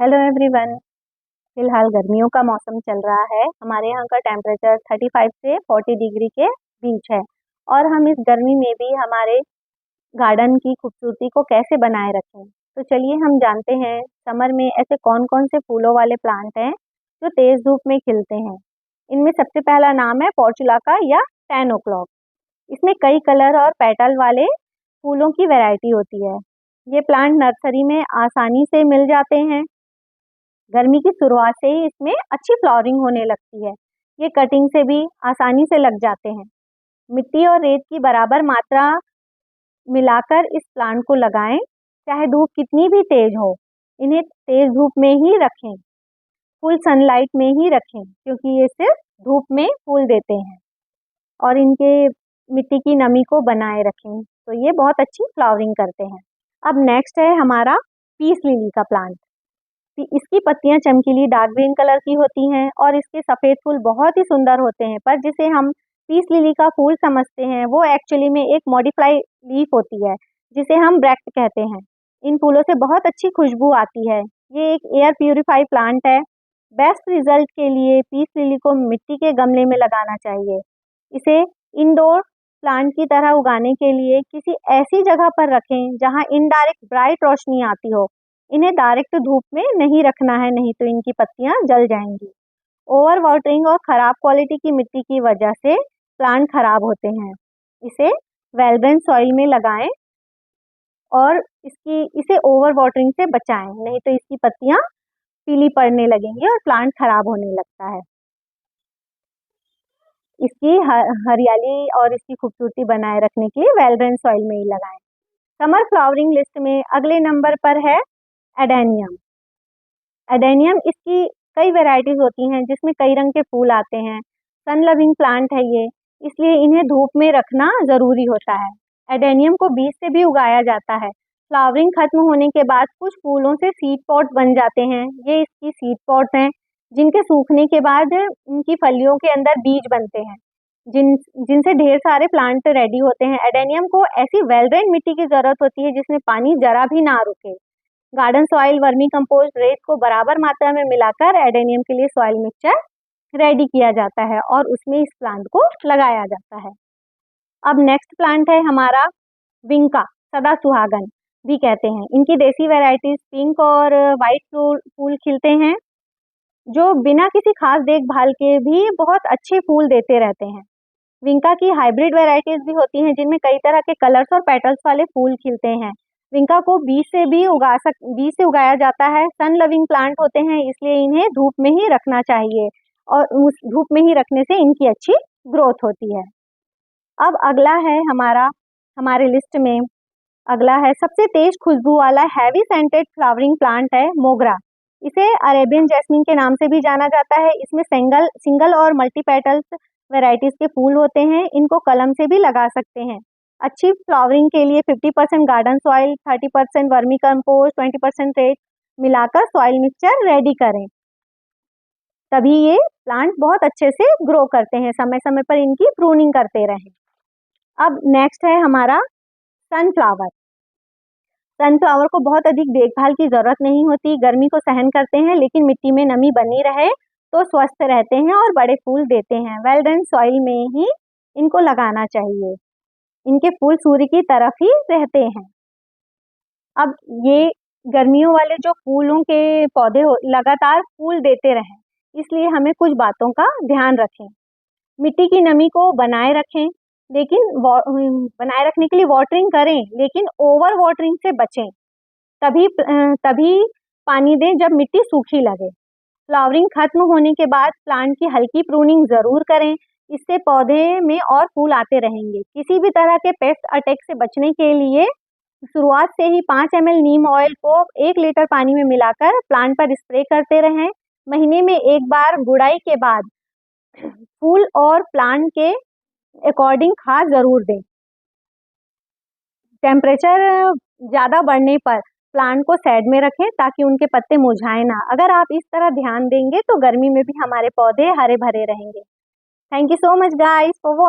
Hello everyone. फिलहाल गर्मियों का मौसम चल रहा है। हमारे यहाँ का टेम्परेचर 35 से 40 डिग्री के बीच है और हम इस गर्मी में भी हमारे गार्डन की खूबसूरती को कैसे बनाए रखें, तो चलिए हम जानते हैं समर में ऐसे कौन कौन से फूलों वाले प्लांट हैं जो तेज़ धूप में खिलते हैं। इनमें सबसे पहला नाम है पोर्चुलाका या 10 o'clock। इसमें कई कलर और पेटल वाले फूलों की वैरायटी होती है। ये प्लांट नर्सरी में आसानी से मिल जाते हैं। गर्मी की शुरुआत से ही इसमें अच्छी फ्लावरिंग होने लगती है। ये कटिंग से भी आसानी से लग जाते हैं। मिट्टी और रेत की बराबर मात्रा मिलाकर इस प्लांट को लगाएं, चाहे धूप कितनी भी तेज हो। इन्हें तेज धूप में ही रखें, फुल सनलाइट में ही रखें, क्योंकि ये सिर्फ धूप में फूल देते हैं और इनके मिट्टी की नमी को बनाए रखें, तो ये बहुत अच्छी फ्लावरिंग करते हैं। अब नेक्स्ट है हमारा पीस लिली का प्लांट। इसकी पत्तियां चमकीली डार्क ग्रीन कलर की होती हैं और इसके सफ़ेद फूल बहुत ही सुंदर होते हैं, पर जिसे हम पीस लिली का फूल समझते हैं वो एक्चुअली में एक मॉडिफाई लीफ होती है, जिसे हम ब्रैक्ट कहते हैं। इन फूलों से बहुत अच्छी खुशबू आती है। ये एक एयर प्यूरिफाई प्लांट है। बेस्ट रिजल्ट के लिए पीस लिली को मिट्टी के गमले में लगाना चाहिए। इसे इंडोर प्लांट की तरह उगाने के लिए किसी ऐसी जगह पर रखें जहां इनडायरेक्ट ब्राइट रोशनी आती हो। इन्हें डायरेक्ट धूप में नहीं रखना है, नहीं तो इनकी पत्तियां जल जाएंगी। ओवर वाटरिंग और ख़राब क्वालिटी की मिट्टी की वजह से प्लांट खराब होते हैं। इसे वेल ड्रेन सॉइल में लगाएं और इसे ओवर वाटरिंग से बचाएं, नहीं तो इसकी पत्तियां पीली पड़ने लगेंगी और प्लांट खराब होने लगता है। इसकी हरियाली और इसकी खूबसूरती बनाए रखने के लिए वेल ड्रेन सॉइल में ही लगाएं। समर फ्लावरिंग लिस्ट में अगले नंबर पर है एडेनियम। एडेनियम इसकी कई वैरायटीज होती हैं जिसमें कई रंग के फूल आते हैं। सन लविंग प्लांट है ये, इसलिए इन्हें धूप में रखना ज़रूरी होता है। एडेनियम को बीज से भी उगाया जाता है। फ्लावरिंग खत्म होने के बाद कुछ फूलों से सीड पॉट बन जाते हैं। ये इसकी सीड पॉट हैं, जिनके सूखने के बाद इनकी फलियों के अंदर बीज बनते हैं, जिनसे ढेर सारे प्लांट रेडी होते हैं। एडेनियम को ऐसी वेल ड्रेन मिट्टी की ज़रूरत होती है जिसमें पानी जरा भी ना रुके। गार्डन सॉइल, वर्मी कंपोस्ट, रेत को बराबर मात्रा में मिलाकर एडेनियम के लिए सॉइल मिक्सचर रेडी किया जाता है और उसमें इस प्लांट को लगाया जाता है। अब नेक्स्ट प्लांट है हमारा विंका, सदा सुहागन भी कहते हैं। इनकी देसी वैरायटीज पिंक और वाइट फूल खिलते हैं, जो बिना किसी खास देखभाल के भी बहुत अच्छे फूल देते रहते हैं। विंका की हाइब्रिड वैरायटीज भी होती हैं जिनमें कई तरह के कलर्स और पेटल्स वाले फूल खिलते हैं। विंका को बीज से उगाया जाता है। सन लविंग प्लांट होते हैं, इसलिए इन्हें धूप में ही रखना चाहिए और उस धूप में ही रखने से इनकी अच्छी ग्रोथ होती है। अब अगला है हमारे लिस्ट में अगला है सबसे तेज खुशबू वाला हैवी सेंटेड फ्लावरिंग प्लांट है मोगरा। इसे अरेबियन जैस्मिन के नाम से भी जाना जाता है। इसमें सिंगल और मल्टी पेटल्स वैरायटीज के फूल होते हैं। इनको कलम से भी लगा सकते हैं। अच्छी फ्लावरिंग के लिए 50% गार्डन सॉइल, 30% वर्मी कंपोस्ट, 20% रेत मिलाकर सॉइल मिक्सचर रेडी करें, तभी ये प्लांट बहुत अच्छे से ग्रो करते हैं। समय समय पर इनकी प्रूनिंग करते रहें। अब नेक्स्ट है हमारा सनफ्लावर। सनफ्लावर को बहुत अधिक देखभाल की ज़रूरत नहीं होती। गर्मी को सहन करते हैं, लेकिन मिट्टी में नमी बनी रहे तो स्वस्थ रहते हैं और बड़े फूल देते हैं। वेल ड्रेन सॉइल में ही इनको लगाना चाहिए। इनके फूल सूर्य की तरफ ही रहते हैं। अब ये गर्मियों वाले जो फूलों के पौधे लगातार फूल देते रहें, इसलिए हमें कुछ बातों का ध्यान रखें। मिट्टी की नमी को बनाए रखें, लेकिन बनाए रखने के लिए वाटरिंग करें, लेकिन ओवर वाटरिंग से बचें। तभी पानी दें जब मिट्टी सूखी लगे। फ्लावरिंग खत्म होने के बाद प्लांट की हल्की प्रूनिंग ज़रूर करें, इससे पौधे में और फूल आते रहेंगे। किसी भी तरह के पेस्ट अटैक से बचने के लिए शुरुआत से ही 5 ml नीम ऑयल को 1 लीटर पानी में मिलाकर प्लांट पर स्प्रे करते रहें। महीने में एक बार गुड़ाई के बाद फूल और प्लांट के अकॉर्डिंग खाद ज़रूर दें। टेम्परेचर ज़्यादा बढ़ने पर प्लांट को साइड में रखें ताकि उनके पत्ते मुरझाएं ना। अगर आप इस तरह ध्यान देंगे तो गर्मी में भी हमारे पौधे हरे भरे रहेंगे। Thank you so much guys for